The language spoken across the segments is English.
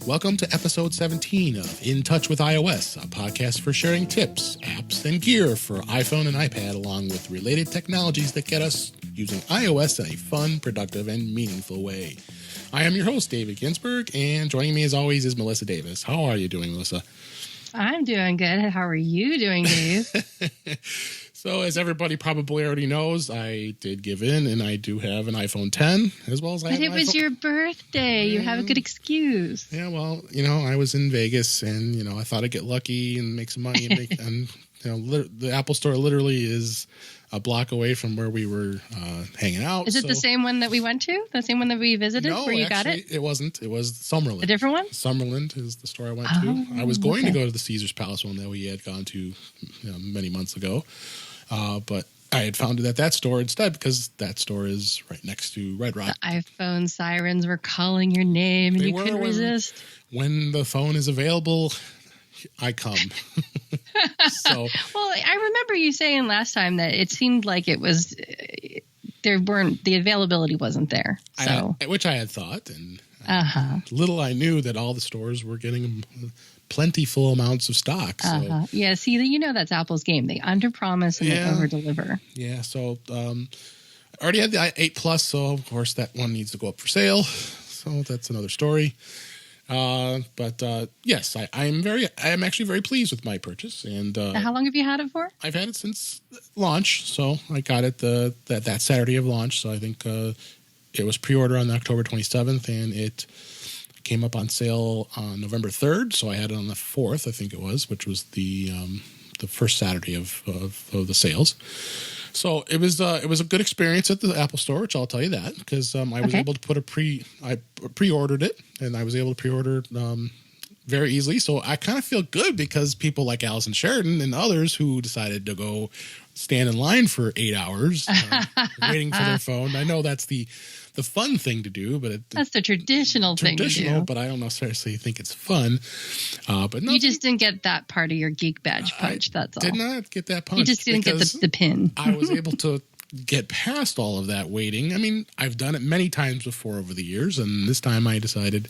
Welcome to episode 17 of In Touch with iOS, a podcast for sharing tips, apps, and gear for iPhone and iPad, along with related technologies that get us using iOS in a fun, productive, and meaningful way. I am your host, David Ginsburg, and joining me as always is Melissa Davis. How are you doing, Melissa? I'm doing good. How are you doing, Dave? So, as everybody probably already knows, I did give in, and I do have an iPhone 10, as well as I have an iPhone. But it was your birthday. You have a good excuse. Yeah, well, I was in Vegas, and, I thought I'd get lucky and make some money. And the Apple Store literally is a block away from where we were hanging out. Is it the same one that we went to? The same one that we visited where you got it? It wasn't. It was Summerlin. A different one? Summerlin is the store I went to. I was going to go to the Caesar's Palace one that we had gone to many months ago. But I had found it at that store instead because that store is right next to Red Rock. The iPhone sirens were calling your name and you couldn't resist. When the phone is available, I come. Well, I remember you saying last time that it seemed like it was the availability wasn't there. So which I had thought, and little I knew that all the stores were getting plentiful amounts of stock. So. Yeah, see, that's Apple's game. They underpromise and they overdeliver. Yeah, so I already had the 8 Plus, so of course that one needs to go up for sale. So that's another story. But yes, I am actually very pleased with my purchase. And how long have you had it for? I've had it since launch, so I got it that Saturday of launch. So I think it was pre-order on October 27th, and it came up on sale on November 3rd. So I had it on the 4th, I think it was, which was the first Saturday of the sales. So it was a good experience at the Apple Store, which I'll tell you that, because I was able to put I pre-ordered it, and I was able to pre-order very easily. So I kind of feel good because people like Allison Sheridan and others who decided to go stand in line for 8 hours waiting for their phone. I know that's the fun thing to do, but that's the traditional thing to do. But I don't necessarily think it's fun. But you just didn't get that part of your geek badge punch. That's all. Did not get that punch. You just didn't get the pin. I was able to get past all of that waiting. I mean, I've done it many times before over the years, and this time I decided,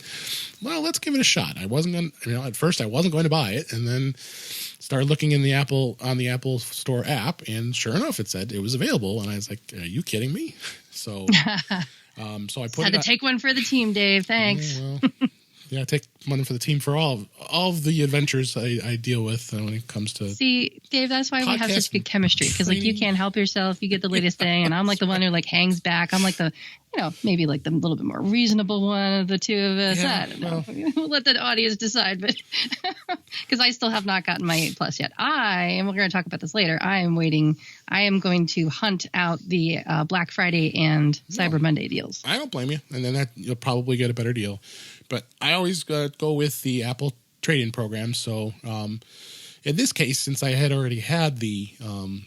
well, let's give it a shot. I wasn't going to, at first I wasn't going to buy it, and then started looking on the Apple Store app, and sure enough, it said it was available, and I was like, are you kidding me? So so I put had to take one for the team, Dave. Thanks. Yeah, take one for the team for all of the adventures I deal with when it comes to. See, Dave, that's why we have such good chemistry, because you can't help yourself. You get the latest thing, and I'm like the one who hangs back. I'm like the maybe the little bit more reasonable one of the two of us. Yeah, I don't know. We'll let the audience decide, but because I still have not gotten my 8 Plus yet. And we're going to talk about this later. I am waiting. I am going to hunt out the Black Friday and Cyber Monday deals. I don't blame you, and then you'll probably get a better deal. But I always go with the Apple trade-in program. So in this case, since I had already had the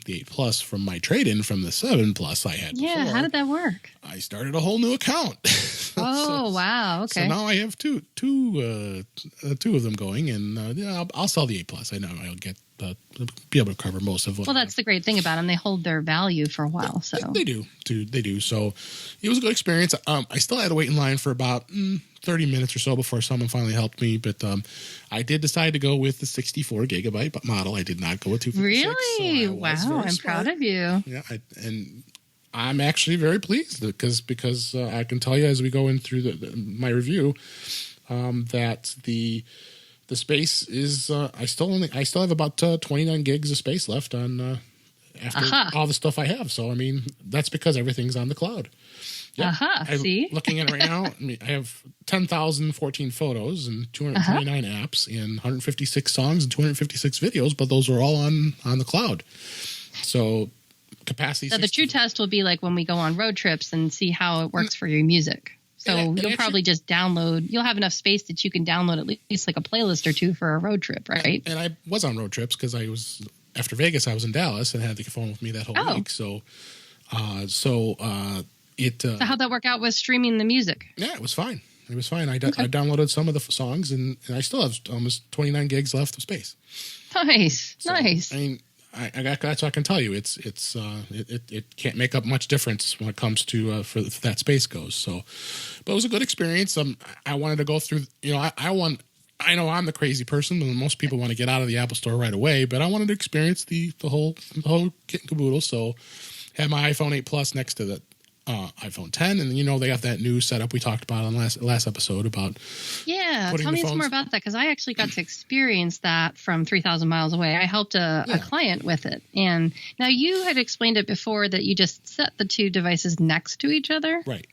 8 Plus from my trade-in from the 7 Plus I had before. Yeah, how did that work? I started a whole new account. Wow. Okay. So now I have two of them going, and I'll sell the 8 Plus. I know I'll get be able to cover most of it. Well, that's the great thing about them. They hold their value for a while. So they do. So it was a good experience. I still had to wait in line for about 30 minutes or so before someone finally helped me, but I did decide to go with the 64 gigabyte model. I did not go with 256. Really? So wow! I'm proud of you. Yeah, and I'm actually very pleased because I can tell you as we go in through my review that the space is I still have about 29 gigs of space left on after all the stuff I have. So I mean that's because everything's on the cloud. Yeah. See? Looking at it right now, I have 10,014 photos and 229 apps and 156 songs and 256 videos, but those are all on the cloud. So capacity. So the true test will be like when we go on road trips and see how it works for your music. So you'll probably just download. You'll have enough space that you can download at least like a playlist or two for a road trip, right? And I was on road trips because after Vegas, I was in Dallas and had the phone with me that whole week. So how'd that work out with streaming the music? Yeah, it was fine. I downloaded some of the songs, and I still have almost 29 gigs left of space. Nice. I mean, that's what I can tell you. It can't make up much difference when it comes to for that space goes. So, but it was a good experience. I wanted to go through. I know I'm the crazy person, and most people want to get out of the Apple Store right away. But I wanted to experience the whole kit and caboodle. So, had my iPhone 8 Plus next to the iPhone 10, and they got that new setup we talked about on last episode about. Yeah, tell me some more about that, because I actually got to experience that from 3,000 miles away. I helped a client with it, and now you had explained it before that you just set the two devices next to each other, right?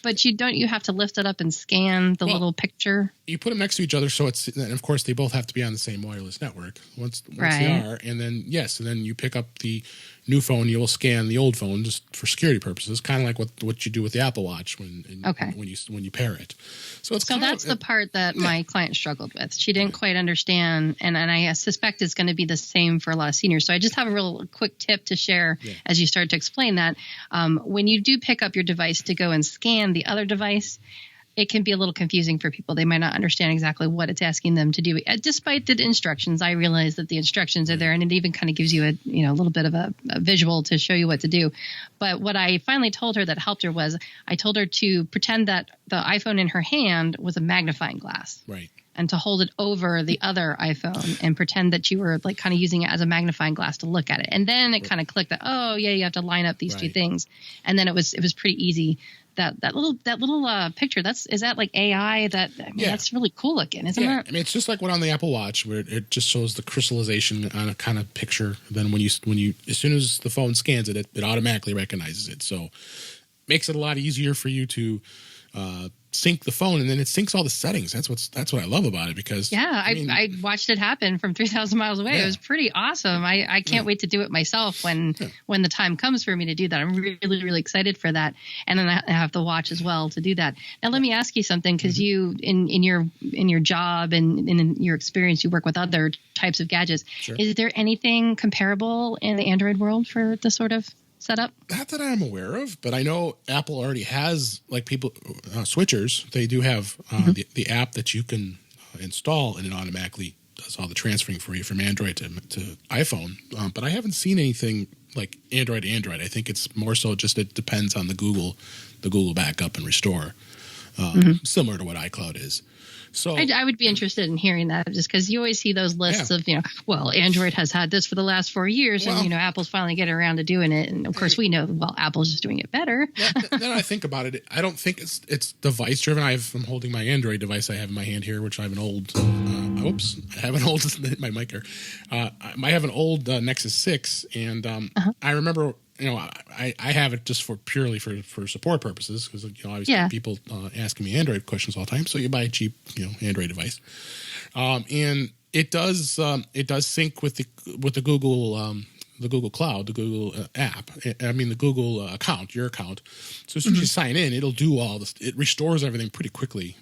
But you have to lift it up and scan the little picture. You put them next to each other, so and of course they both have to be on the same wireless network. Once right. They are, and then and then you pick up the new phone, you will scan the old phone just for security purposes, kind of like what you do with the Apple Watch when you pair it. So that's the part that my client struggled with. She didn't quite understand, and I suspect it's going to be the same for a lot of seniors. So I just have a real quick tip to share as you start to explain that. When you do pick up your device to go and scan the other device, it can be a little confusing for people. They might not understand exactly what it's asking them to do. Despite the instructions, I realize that the instructions are there, and it even kind of gives you a little bit of a visual to show you what to do. But what I finally told her that helped her was I told her to pretend that the iPhone in her hand was a magnifying glass. Right. And to hold it over the other iPhone and pretend that you were like kind of using it as a magnifying glass to look at it. And then it kind of clicked that, oh yeah, you have to line up these two things. And then it was pretty easy. That little picture, is that like AI? That's really cool looking, isn't it? I mean, it's just like what on the Apple Watch, where it just shows the crystallization on a kind of picture. Then when you as soon as the phone scans it automatically recognizes it. So makes it a lot easier for you to sync the phone, and then it syncs all the settings. That's what I love about it, because I watched it happen from 3,000 miles away. It was pretty awesome. I can't wait to do it myself when the time comes for me to do that. I'm really, really excited for that. And then I have the watch as well to do that. Now let me ask you something, because you in your job and in your experience, you work with other types of gadgets. Sure. Is there anything comparable in the Android world for this sort of setup? Not that I'm aware of, but I know Apple already has, like, people switchers. They do have the app that you can install, and it automatically does all the transferring for you from Android to iPhone. But I haven't seen anything like Android to Android. I think it's more so just it depends on the Google backup and restore, similar to what iCloud is. So I would be interested in hearing that, just because you always see those lists of, Android has had this for the last 4 years, and, Apple's finally getting around to doing it. And of course we know, Apple's just doing it better. Then I think about it. I don't think it's device driven. I'm holding my Android device I have in my hand here, which I have an old, my mic here. I have an old Nexus 6, and I remember, I have it just purely for support purposes, because I always get people asking me Android questions all the time. So you buy a cheap Android device, and it does sync with the Google Cloud, the Google app. I mean the Google account, your account. So as soon as you sign in, it'll do all this. It restores everything pretty quickly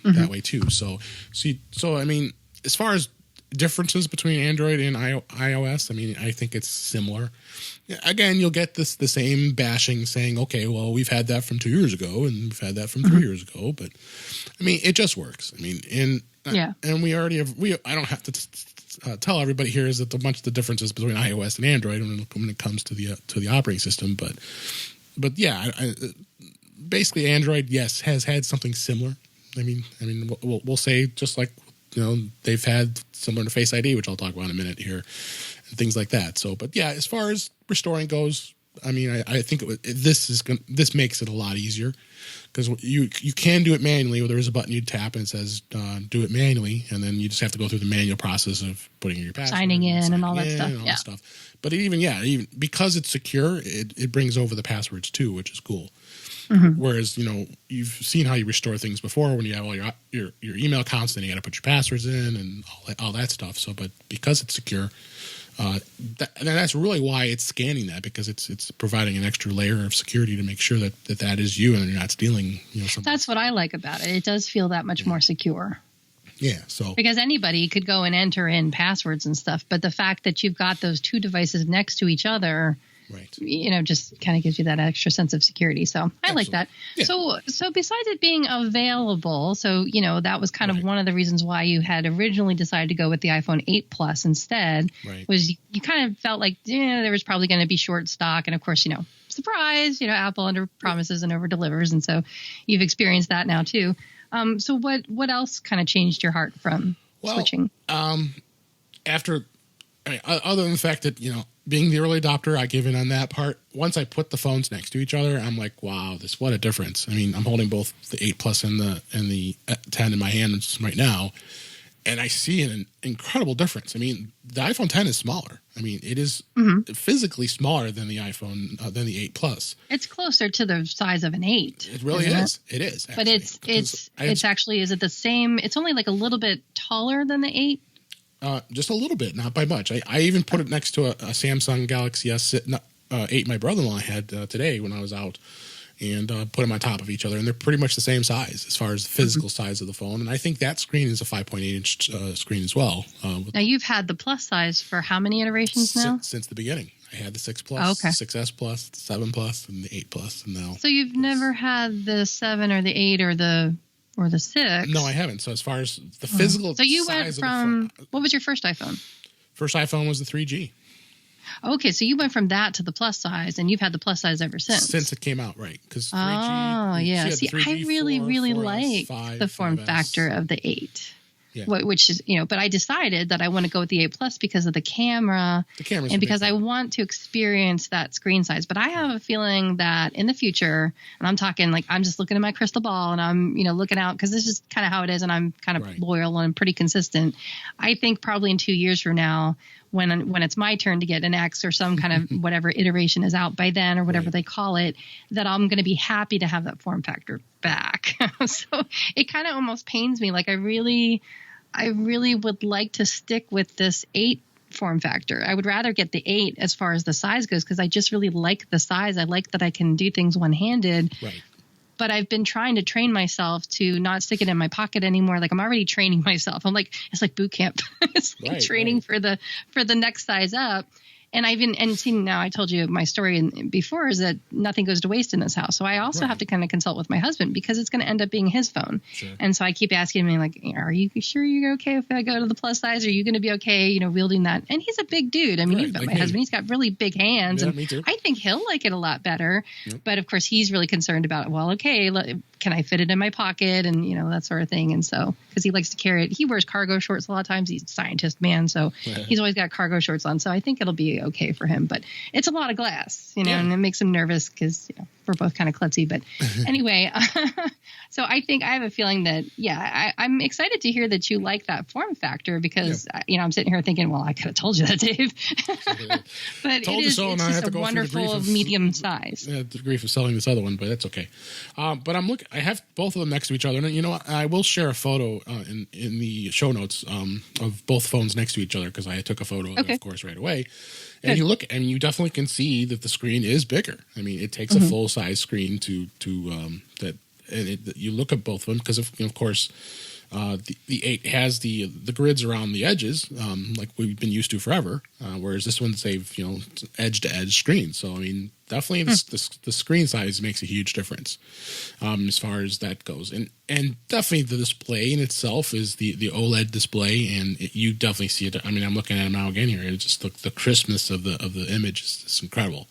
that way too. So I mean, as far as differences between Android and iOS, I mean, I think it's similar. Again, you'll get the same bashing saying, okay, well, we've had that from 2 years ago, and we've had that from 3 years ago, but I mean, it just works. I mean, and we already have. I don't have to tell everybody here is that a bunch of the differences between iOS and Android when it comes to the operating system, but yeah, basically Android, yes, has had something similar. I mean, we'll say just like they've had similar to Face ID, which I'll talk about in a minute here, and things like that. So, but yeah, as far as restoring goes, I mean, I think this makes it a lot easier, because you can do it manually. There is a button you tap and it says do it manually, and then you just have to go through the manual process of putting in your password, signing in and all that stuff. But even because it's secure, it brings over the passwords too, which is cool. Whereas, you've seen how you restore things before when you have all your email accounts, then you got to put your passwords in and all that stuff. So, but because it's secure, and that's really why it's scanning that, because it's providing an extra layer of security to make sure that is you and you're not stealing. Something. That's what I like about it. It does feel that much more secure. Yeah. So because anybody could go and enter in passwords and stuff, but the fact that you've got those two devices next to each other, Right. Just kind of gives you that extra sense of security. So I like that. Yeah. So besides it being available, that was kind of one of the reasons why you had originally decided to go with the iPhone 8 Plus instead, was you kind of felt like there was probably going to be short stock. And of course, surprise, Apple under promises and over delivers. And so you've experienced that now too. So what else kind of changed your heart from switching? Other than the fact that, being the early adopter, I give in on that part. Once I put the phones next to each other, I'm like, wow, what a difference. I mean, I'm holding both the 8 Plus and the 10 in my hands right now, and I see an incredible difference. I mean, the iPhone 10 is smaller. I mean, it is physically smaller than the iPhone, than the 8 Plus. It's closer to the size of an 8. It really is. It is. Actually. But it's actually, is it the same? It's only like a little bit taller than the 8. Just a little bit, not by much. I even put it next to a Samsung Galaxy S8 my brother-in-law had today when I was out, and put them on top of each other, and they're pretty much the same size as far as the physical size of the phone. And I think that screen is a 5.8-inch screen as well. Now, you've had the plus size for how many iterations now? Since the beginning. I had the 6 Plus, 6S Plus, the 7 Plus, and the 8 Plus, and now. So you've never had the 7 or the 8 or the 6? No, I haven't. So as far as the physical size, so you went from what was your first iPhone? First iPhone was the 3G. Okay, so you went from that to the plus size, and you've had the plus size ever since. Since it came out, right? Because 3G. Oh, yeah. See, 3G, I really, 4, really 4S, like 5, the form 5S. factor of the 8. Yeah. Which is, but I decided that I want to go with the 8 Plus because of the camera. The camera's and because I want to experience that screen size. But I have a feeling that in the future, and I'm talking like I'm just looking at my crystal ball and I'm, looking out because this is kind of how it is, and I'm kind of loyal and pretty consistent. I think probably in 2 years from now, when it's my turn to get an X or some kind of whatever iteration is out by then or whatever they call it, that I'm going to be happy to have that form factor back. So it kind of almost pains me. Like I really would like to stick with this 8 form factor. I would rather get the 8 as far as the size goes because I just really like the size. I like that I can do things one-handed. Right. But I've been trying to train myself to not stick it in my pocket anymore. Like I'm already training myself. I'm like, it's like boot camp. It's like training for the next size up. And now I told you my story before is that nothing goes to waste in this house. So I also have to kind of consult with my husband because it's going to end up being his phone. Sure. And so I keep asking him like, are you sure you're okay if I go to the plus size? Are you going to be okay, wielding that? And he's a big dude. I mean, you've met my husband. He's got really big hands. Yeah, and me too. I think he'll like it a lot better. Yep. But of course, he's really concerned about, well, okay, can I fit it in my pocket and, that sort of thing. And so because he likes to carry it. He wears cargo shorts a lot of times. He's a scientist man. So he's always got cargo shorts on. So I think it'll be okay for him. But it's a lot of glass, and it makes him nervous because we're both kind of klutzy. But anyway, so I think I have a feeling that, I'm excited to hear that you like that form factor because, I'm sitting here thinking, well, I could have told you that, Dave. But it's just a wonderful medium size. Yeah, the grief of selling this other one, but that's okay. But I have both of them next to each other. And you know what? I will share a photo in the show notes of both phones next to each other because I took a photo of it, of course, right away. And you look, and you definitely can see that the screen is bigger. I mean, it takes a full size screen to that. And you look at both of them because of course, the 8 has the grids around the edges, like we've been used to forever. Whereas this one's edge to edge screen. So I mean, definitely the screen size makes a huge difference as far as that goes. And definitely the display in itself is the OLED display, and you definitely see it. I mean, I'm looking at it now again here. It's just the crispness of the image is incredible.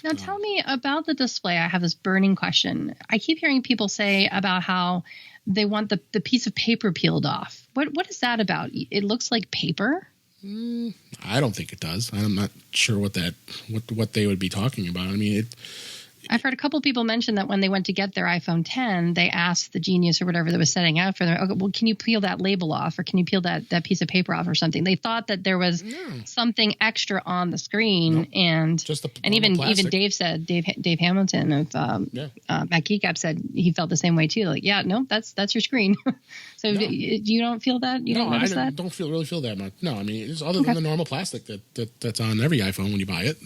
Now tell me about the display. I have this burning question. I keep hearing people say about how they want the piece of paper peeled off. What is that about? It looks like paper. I don't think it does. I'm not sure what they would be talking about. I mean, I've heard a couple of people mention that when they went to get their iPhone 10, they asked the genius or whatever that was setting out for them, okay, well, can you peel that label off or can you peel that piece of paper off or something? They thought that there was something extra on the screen. And even Dave said, Dave Hamilton of Mac Geek App said he felt the same way too. Like, that's your screen. So you don't feel that? You don't notice that? I don't really feel that much. No, I mean, it's other than the normal plastic that's on every iPhone when you buy it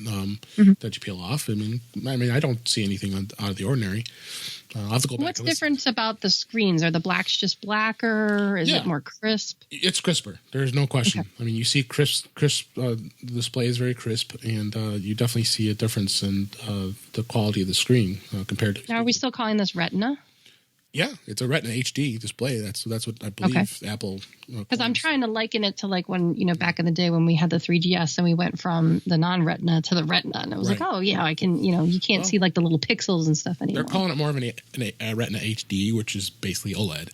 that you peel off. I mean, I don't see anything out of the ordinary. I'll have to go back. What's different about the screens? Are the blacks just blacker? Is it more crisp? It's crisper. There's no question. Okay. I mean, you see crisp. The display is very crisp, and you definitely see a difference in the quality of the screen compared to. Now, are we still calling this Retina? Yeah, it's a Retina HD display. That's what I believe Apple. Because I'm trying to liken it to like when back in the day when we had the 3GS and we went from the non-Retina to the Retina, and I was like, oh yeah, I can. You can't see like the little pixels and stuff anymore. They're calling it more of a Retina HD, which is basically OLED.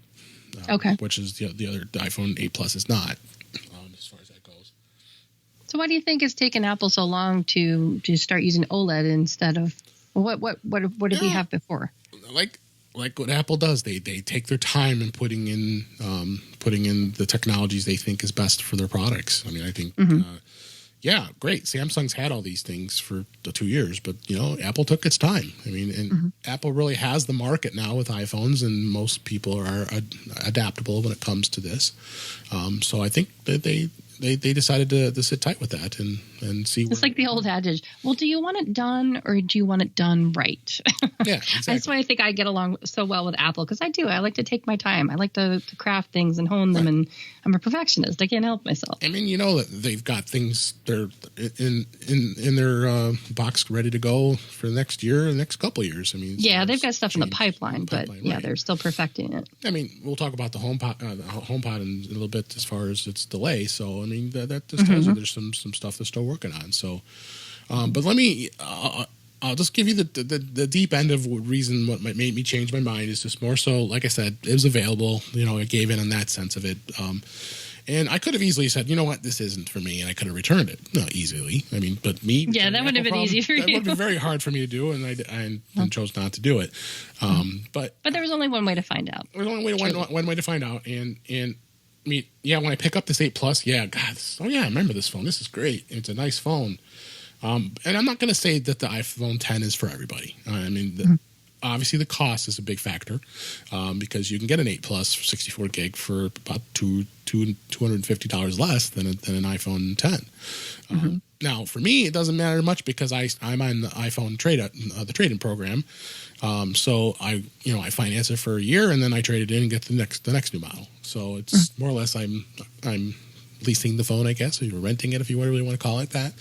Which is the other the iPhone 8 Plus is not. As far as that goes. So why do you think it's taken Apple so long to start using OLED instead of what did we have before? Like what Apple does, they take their time in putting in the technologies they think is best for their products. I mean, I think, great. Samsung's had all these things for the 2 years, but Apple took its time. I mean, and Apple really has the market now with iPhones, and most people are adaptable when it comes to this. So I think that they decided to sit tight with that and see. It's like the old adage. Well, do you want it done or do you want it done right? Yeah, exactly. That's why I think I get along so well with Apple, because I do. I like to take my time. I like to craft things and hone them, and I'm a perfectionist. I can't help myself. I mean, that they've got things they're in their box ready to go for the next year, the next couple of years. I mean, they've got stuff in the pipeline, but they're still perfecting it. I mean, we'll talk about the HomePod in a little bit as far as its delay. So I mean, that just tells you there's some stuff they're still working on. So, but let me. I'll just give you the deep end of reason what made me change my mind is just more so, like I said, it was available. I gave in on that sense of it. And I could have easily said, you know what, this isn't for me, and I could have returned it. Not easily. I mean, but me. Yeah, that would have been easy for you. That would have been very hard for me to do, and I chose not to do it. But there was only one way to find out. There was only one way to find out, and I mean, when I pick up this 8 Plus, I remember this phone. This is great. It's a nice phone. And I'm not going to say that the iPhone 10 is for everybody. I mean, obviously the cost is a big factor because you can get an 8 Plus for 64 gig for about $250 less than an iPhone 10. Now, for me, it doesn't matter much because I'm on the iPhone trade-in program. So I finance it for a year and then I trade it in and get the next new model. So it's more or less I'm leasing the phone, I guess, or you're renting it if you really want to call it that.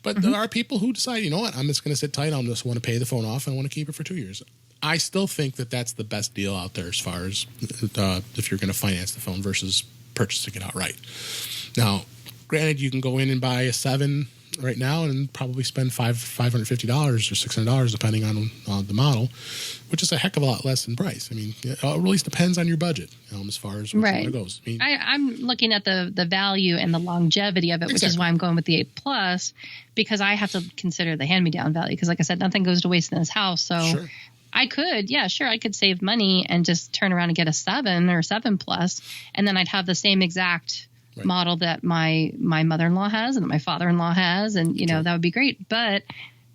But there are people who decide, you know what, I'm just going to sit tight. I just want to pay the phone off and I want to keep it for 2 years. I still think that that's the best deal out there as far as if you're going to finance the phone versus purchasing it outright. Now, granted, you can go in and buy a 7 right now and probably spend $550 or $600 depending on the model, which is a heck of a lot less in price. I mean, it really depends on your budget as far as where it goes. I mean, I'm looking at the value and the longevity of it, which is why I'm going with the 8 Plus, because I have to consider the hand-me-down value. Because like I said, nothing goes to waste in this house. So I could save money and just turn around and get a 7 or 7 Plus, and then I'd have the same exact model that my mother-in-law has and that my father-in-law has, and that would be great, but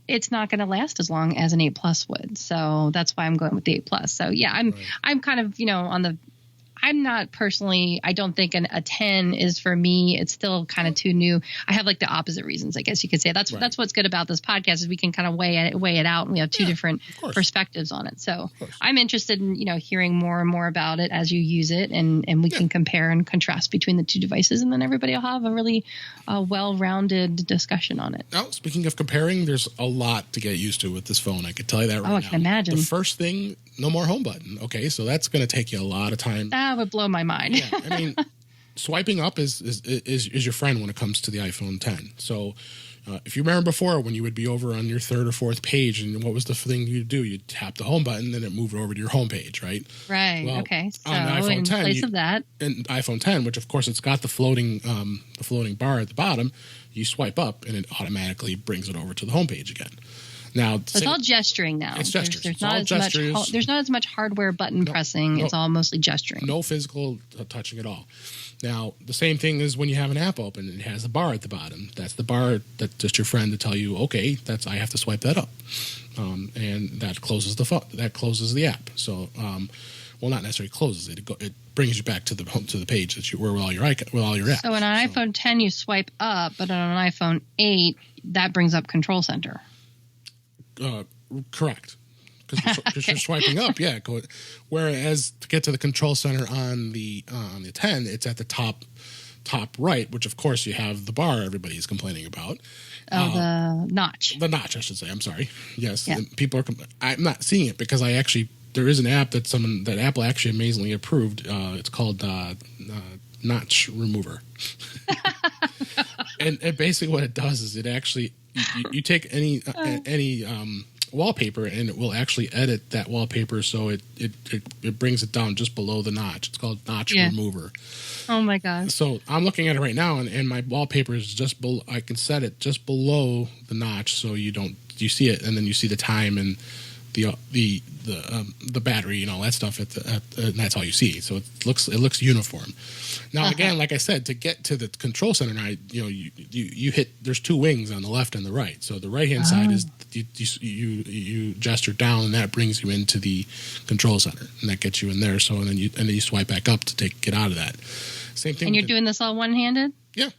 it's not going to last as long as an 8 Plus would. So that's why I'm going with the 8 Plus. So I'm kind of on the I'm not personally, I don't think a 10 is for me. It's still kind of too new. I have like the opposite reasons, I guess you could say. That's what's good about this podcast is we can kind of weigh it out, and we have two different perspectives on it. So I'm interested in, hearing more and more about it as you use it, and we can compare and contrast between the two devices, and then everybody will have a really well-rounded discussion on it. Now, speaking of comparing, there's a lot to get used to with this phone. I could tell you that right now. I can imagine. The first thing, no more home button. Okay, so that's going to take you a lot of time. That would blow my mind. Yeah, I mean, swiping up is your friend when it comes to the iPhone 10. So if you remember before, when you would be over on your third or fourth page, and what was the thing you'd do? You'd tap the home button, then it moved over to your home page, right? Right. Well, okay. So on the iPhone 10, in place of that, in iPhone 10, which of course it's got the floating bar at the bottom, you swipe up and it automatically brings it over to the home page again. Now, so it's all gesturing now. It's gestures. There's not as much hardware button pressing. It's all mostly gesturing. No physical touching at all. Now, the same thing is when you have an app open, it has a bar at the bottom. That's the bar that's just your friend to tell you, okay, I have to swipe that up, and that closes the app. So, well, not necessarily closes it. It brings you back to the page that where all your apps. So, on an iPhone 10, you swipe up, but on an iPhone 8, that brings up Control Center. Correct. because you're swiping up. Yeah. Whereas to get to the control center on the 10, it's at the top right, which of course you have the bar everybody's complaining about. The notch. The notch, I should say. I'm sorry. Yes, yeah. People are. I'm not seeing it because there is an app that Apple actually amazingly approved. It's called Notch Remover, and basically what it does is it actually you take any wallpaper and it will actually edit that wallpaper so it brings it down just below the notch. It's called Notch Remover. Oh my gosh. So I'm looking at it right now and my wallpaper is just below. I can set it just below the notch so you see it and then you see the time and the battery and all that stuff and that's all you see. So it looks uniform. Now again, like I said, to get to the control center, now you hit. There's two wings on the left and the right. So the right hand side is you gesture down and that brings you into the control center and that gets you in there. So and then you swipe back up to get out of that. Same thing. And you're doing this all one handed? Yeah.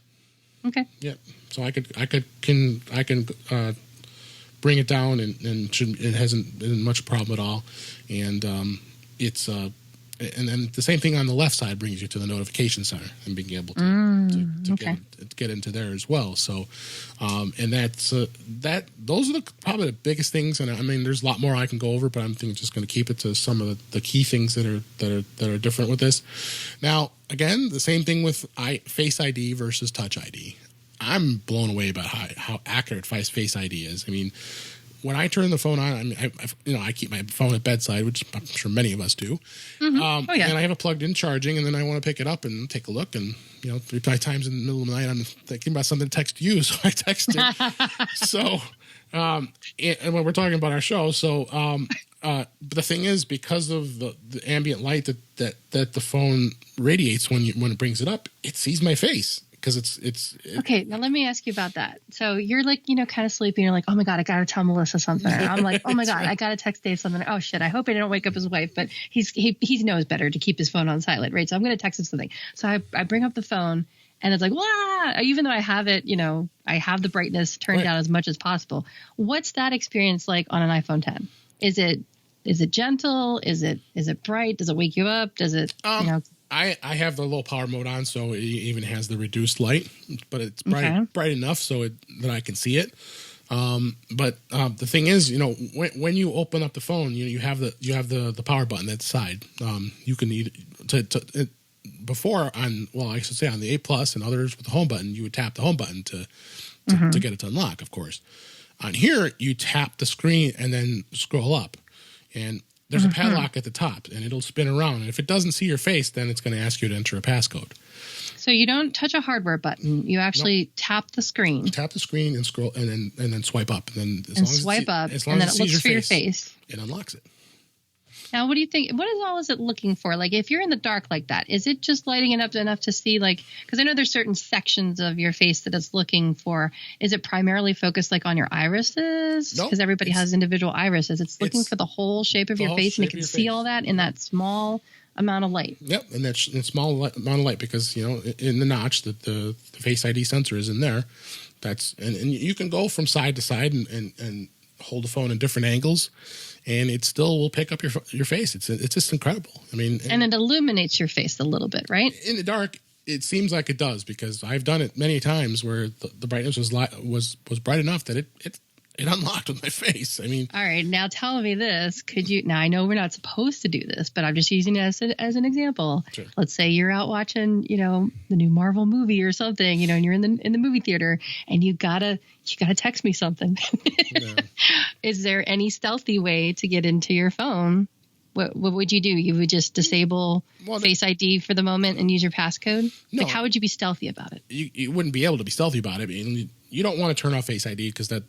Okay. Yeah. So I can bring it down and it hasn't been much problem at all, and it's and then the same thing on the left side brings you to the notification center and being able to get into there as well. So and that's those are probably the biggest things, and I mean there's a lot more I can go over, but I'm thinking just going to keep it to some of the key things that are different with this. Now again, the same thing with Face ID versus Touch ID. I'm blown away about how accurate Face ID is. I mean, when I turn the phone on, I mean, I keep my phone at bedside, which I'm sure many of us do. Mm-hmm. And I have it plugged in charging, and then I want to pick it up and take a look. And 3 times in the middle of the night, I'm thinking about something to text you, so I text it. So, and when we're talking about our show, but the thing is, because of the ambient light that the phone radiates when it brings it up, it sees my face. Because it's okay. Now let me ask you about that. So you're like, kind of sleepy. You're like, oh my God, I got to tell Melissa something. And I'm like, oh my God, I got to text Dave something. Oh shit, I hope I didn't wake up his wife, but he knows better to keep his phone on silent, right? So I'm going to text him something. So I bring up the phone and it's like, wow, even though I have it, I have the brightness turned down as much as possible. What's that experience like on an iPhone 10? Is it gentle? Is it bright? Does it wake you up? Does it, I have the low power mode on, so it even has the reduced light, but it's bright enough so that I can see it. But the thing is, when you open up the phone, you have the power button at the side. You can before I should say on the 8 Plus and others with the home button, you would tap the home button to get it to unlock. Of course, on here you tap the screen and then scroll up, and there's a padlock at the top, and it'll spin around. And if it doesn't see your face, then it's going to ask you to enter a passcode. So you don't touch a hardware button. You actually tap the screen. Tap the screen and scroll, and then swipe up. And then swipe up, and then it looks for your face. It unlocks it. Now, what do you think? What is it looking for? Like, if you're in the dark like that, is it just lighting it up enough to see, because I know there's certain sections of your face that it's looking for. Is it primarily focused on your irises? Because everybody has individual irises. It's looking for the whole shape of your face, and it can see all that in that small amount of light. Yep, and that small amount of light, because in the notch that the Face ID sensor is in there. And you can go from side to side and hold the phone in different angles, and it still will pick up your face. It's just incredible. I mean, and it illuminates your face a little bit, right? In the dark, it seems like it does, because I've done it many times where the brightness was bright enough that it unlocked with my face. I mean, all right. Now tell me this. Could you? Now I know we're not supposed to do this, but I'm just using it as an example. Sure. Let's say you're out watching, the new Marvel movie or something, and you're in the movie theater, and you gotta text me something. Yeah. Is there any stealthy way to get into your phone? What would you do? You would just disable Face ID for the moment and use your passcode? No. How would you be stealthy about it? You wouldn't be able to be stealthy about it. I mean, you don't want to turn off Face ID because that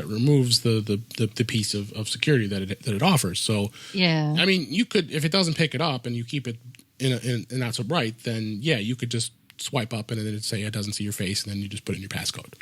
removes the piece of security that it offers. So yeah, I mean, you could, if it doesn't pick it up and you keep it in not so bright, then yeah, you could just swipe up and then it'd say it doesn't see your face, and then you just put in your passcode.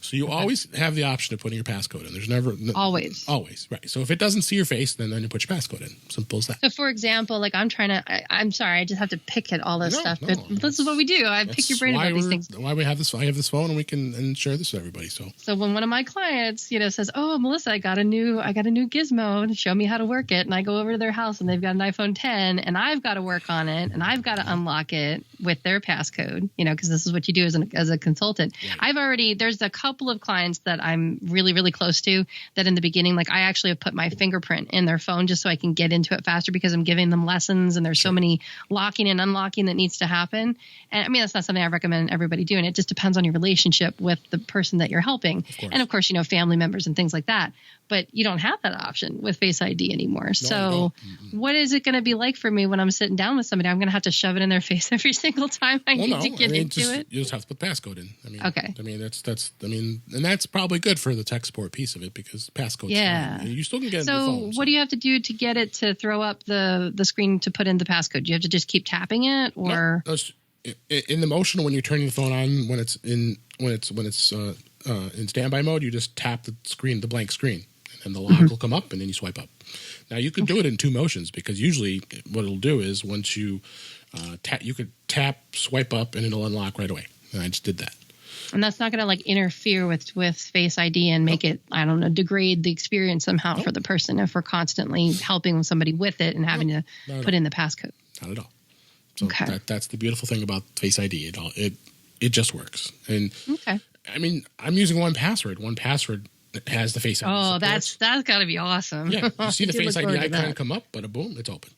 So you always have the option of putting your passcode in. There's never Always. Right. So if it doesn't see your face, then you put your passcode in. Simple as that. So, for example, like I'm trying to, I'm sorry, I just have to pick at all this stuff. But this is what we do. I pick your brain about these things. Why we have this? I have this phone, and we can share this with everybody. So when one of my clients, says, "Oh, Melissa, I got a new gizmo, and show me how to work it," and I go over to their house, and they've got an iPhone 10, and I've got to work on it, and I've got to unlock it with their passcode, because this is what you do as a consultant. Right. There's a couple of clients that I'm really, really close to that in the beginning, like I actually have put my fingerprint in their phone just so I can get into it faster because I'm giving them lessons and there's so many locking and unlocking that needs to happen. And I mean, that's not something I recommend everybody doing. It just depends on your relationship with the person that you're helping. And of course, family members and things like that. But you don't have that option with Face ID anymore. No, so what is it going to be like for me when I'm sitting down with somebody? I'm going to have to shove it in their face every single time I need to get into it. You just have to put passcode in. Okay. And that's probably good for the tech support piece of it because passcode's fine. You still can get into the phone. So what do you have to do to get it to throw up the screen to put in the passcode? Do you have to just keep tapping it, or in the motion when you're turning the phone on when it's in standby mode, you just tap the screen, the blank screen. And the lock will come up, and then you swipe up. Now, you can do it in two motions because usually what it'll do is once you you could tap, swipe up, and it'll unlock right away. And I just did that. And that's not going to interfere with Face ID and make it, I don't know, degrade the experience somehow for the person if we're constantly helping somebody with it and having to put in the passcode. Not at all. So that's the beautiful thing about Face ID. It just works. And I mean, I'm using 1Password. 1Password has the Face ID. Oh, that's got to be awesome. Yeah, you see the Face ID icon come up, but boom, it's open.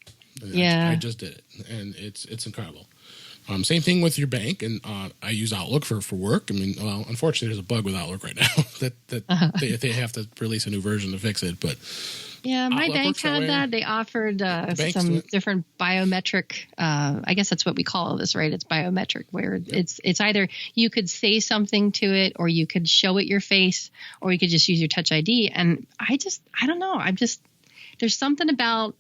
And I just did it, and it's incredible. Same thing with your bank, and I use Outlook for work. I mean, well, unfortunately, there's a bug with Outlook right now that they have to release a new version to fix it. But yeah, my bank had that. They offered some different biometric. I guess that's what we call this, right? It's biometric, where it's either you could say something to it, or you could show it your face, or you could just use your Touch ID. And I don't know. There's something about.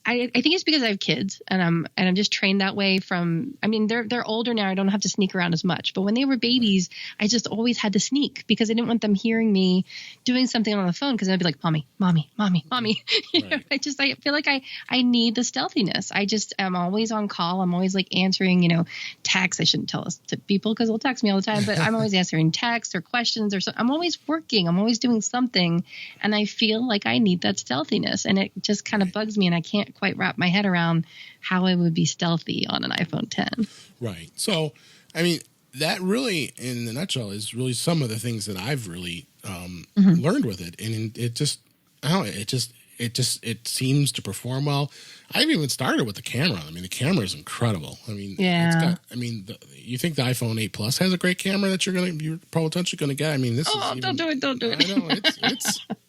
I think it's because I have kids and I'm just trained that way from, I mean, they're older now. I don't have to sneak around as much, but when they were babies, I just always had to sneak because I didn't want them hearing me doing something on the phone. Cause I'd be like, mommy. I feel like I need the stealthiness. I'm always on call. I'm always answering, texts. I shouldn't tell us to people cause they'll text me all the time, but I'm always answering texts or questions or something. I'm always working. I'm always doing something. And I feel like I need that stealthiness, and it just kind of bugs me. And I can't quite wrap my head around how it would be stealthy on an iPhone 10. Right. So, I mean, that really, in a nutshell, is really some of the things that I've really learned with it, and it seems to perform well. I've even started with the camera. I mean, the camera is incredible. I mean, you think the iPhone 8 Plus has a great camera that you're potentially going to get? I mean, don't do it. I know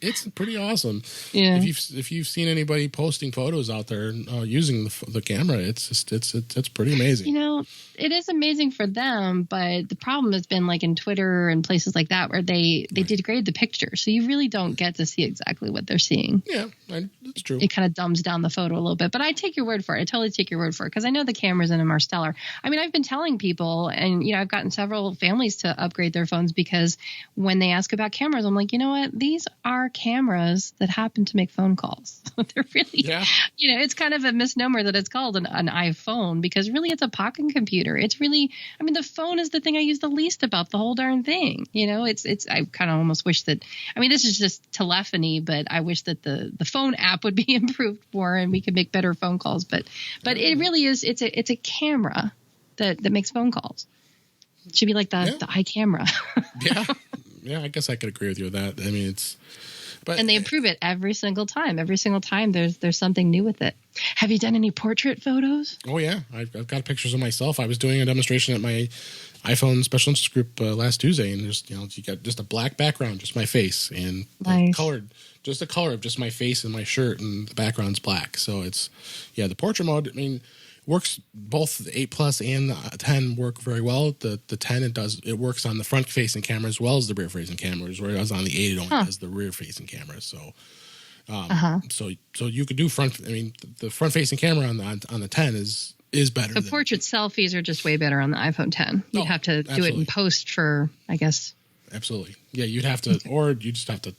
it's pretty awesome. Yeah. If you've seen anybody posting photos out there using the camera, it's pretty amazing. It is amazing for them, but the problem has been in Twitter and places like that where they degrade the picture, so you really don't get to see exactly what they're seeing. Yeah, that's true. It kind of dumbs down the photo a little bit, but I take your word for it. I totally take your word for it because I know the cameras in them are stellar. I mean, I've been telling people, and I've gotten several families to upgrade their phones because when they ask about cameras, I'm like, you know what? These are cameras that happen to make phone calls. They're really, it's kind of a misnomer that it's called an iPhone because really it's a pocket computer. It's really, I mean, the phone is the thing I use the least about the whole darn thing. I kind of almost wish that, I mean, this is just telephony, but I wish that the phone app would be improved more and we could make better phone calls. But it really is, it's a camera that makes phone calls. It should be like the iCamera. Yeah, I guess I could agree with you with that. I mean, and they improve it every single time. Every single time there's something new with it. Have you done any portrait photos? Oh, yeah. I've got pictures of myself. I was doing a demonstration at my iPhone special interest group last Tuesday, and there's you got just a black background, just my face, and nice. Just the color of just my face and my shirt, and the background's black. So the portrait mode, I mean, works. Both the 8 Plus and the 10 work very well. The 10 it works on the front facing camera as well as the rear facing cameras, whereas on the 8 it only has the rear facing camera. So so you could do front. I mean, the front facing camera on the 10 is better. The portrait selfies are just way better on the iPhone 10. You'd have to do it in post for, I guess. absolutely. Yeah, you'd have to, or you just have to,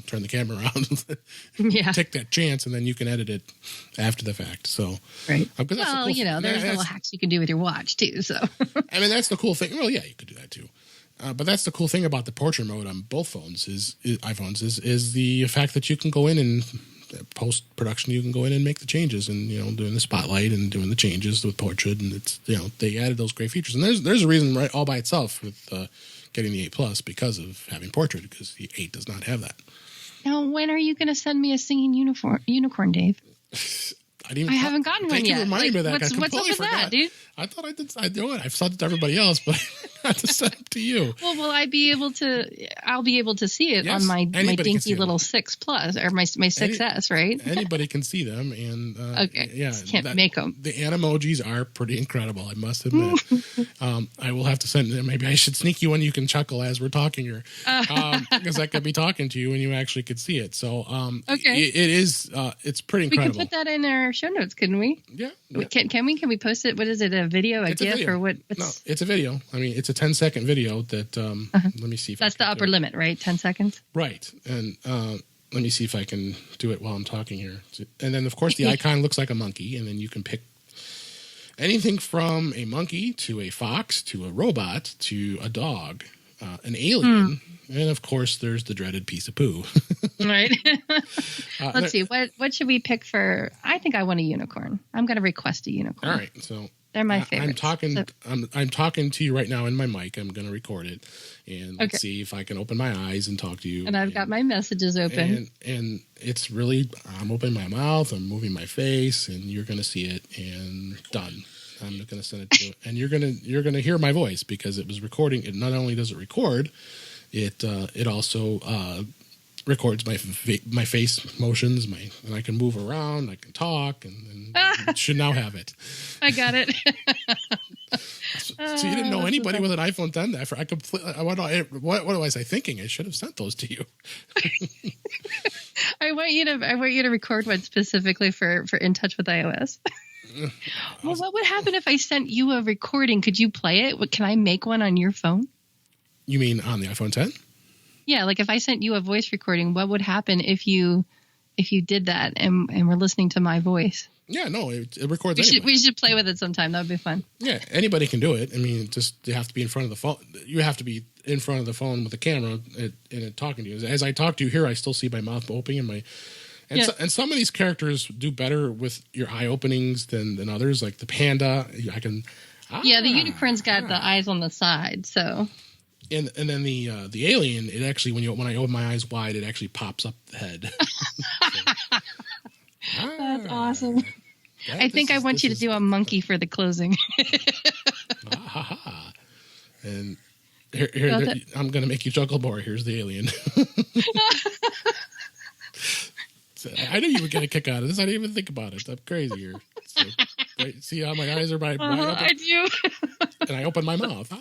turn the camera around, Yeah. take that chance, and then you can edit it after the fact. So, Right. well, there's little hacks you can do with your watch too. So, I mean, that's the cool thing. Well, yeah, you could do that too. But that's the cool thing about the portrait mode on both phones iPhones is the fact that you can go in and post production. You can go in and make the changes and doing the spotlight and doing the changes with portrait, and it's they added those great features. And there's a reason right all by itself with getting the 8 Plus because of having portrait, because the 8 does not have that. Now, when are you going to send me a singing unicorn, Dave? I haven't gotten one yet. Reminding me of that. What's up with that, dude? I thought I did. I do it. I've sent it to everybody else, but I got to send it to you. Well, will I be able to? I'll be able to see it on my dinky little 6 Plus or my 6S, right? Anybody can see them, and okay, yeah, just can't make them. The animojis are pretty incredible, I must admit. I will have to send them. Maybe I should sneak you one you can chuckle as we're talking here, because I could be talking to you and you actually could see it. So, okay, it is. It's pretty incredible. We could put that in our show notes, couldn't we? Yeah. Can we? Can we post it? What is it? A video? A GIF? Or what? No, it's a video. I mean, it's a 10-second video that. Let me see. That's the upper limit, right? 10 seconds. Right, and let me see if I can do it while I'm talking here. And then, of course, the icon looks like a monkey, and then you can pick anything from a monkey to a fox to a robot to a dog, an alien, and of course, there's the dreaded piece of poo. Right. Let's see. What should we pick for? I think I want a unicorn. I'm going to request a unicorn. All right. So they're my favorite. I'm talking to you right now in my mic. I'm going to record it, and let's see if I can open my eyes and talk to you. And I've got my messages open. And it's really, I'm opening my mouth, I'm moving my face, and you're going to see it, and done. I'm going to send it to you, and you're going to hear my voice because it was recording. It not only does it record, it also records my face motions, and I can move around, I can talk, and it should now have it. I got it. So you didn't know anybody with an iPhone 10 that I completely. What was I thinking? I should have sent those to you. I want you to record one specifically for In Touch with iOS. Well, what would happen if I sent you a recording? Could you play it? Can I make one on your phone? You mean on the iPhone 10? Yeah, like if I sent you a voice recording, what would happen if you did that and we're listening to my voice? Yeah, no, it records. We should play with it sometime. That would be fun. Yeah, anybody can do it. I mean, you have to be in front of the phone. You have to be in front of the phone with the camera and talking to you. As I talk to you here, I still see my mouth opening and some of these characters do better with your eye openings than others. Like the panda, I can. Yeah, the unicorn's got the eyes on the side, so. And then the alien, it actually when I open my eyes wide, it actually pops up the head. That's awesome. I think I want you to do a monkey for the closing. And here I'm going to make you chuckle more. Here's the alien. So, I knew you would get a kick out of this. I didn't even think about it. I'm crazy here. So, right, see how my eyes are wide open? I do. And I open my mouth.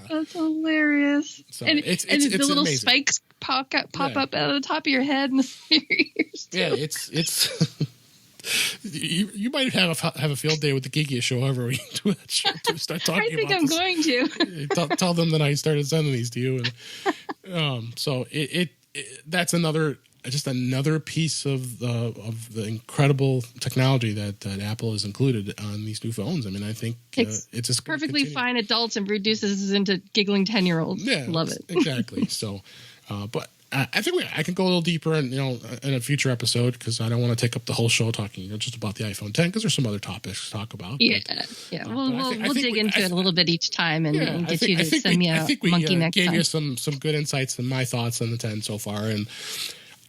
That's hilarious. So and it's the little amazing. spikes pop up out of the top of your head and your ears. Too. Yeah, it's you might have a field day with the Geekiest Show however we do that show to start talking about I think I'm going to. tell them that I started sending these to you. And so it that's another piece of the incredible technology that Apple has included on these new phones. I mean, I think it's just perfectly fine adults and reduces into giggling 10-year-olds. Yeah, love it. Exactly. So, but I think I can go a little deeper in a future episode because I don't want to take up the whole show talking just about the iPhone 10 because there's some other topics to talk about. Yeah, we'll dig into it a little bit each time and get you to send me a monkey next time. I think we gave you some good insights and my thoughts on the 10 so far, and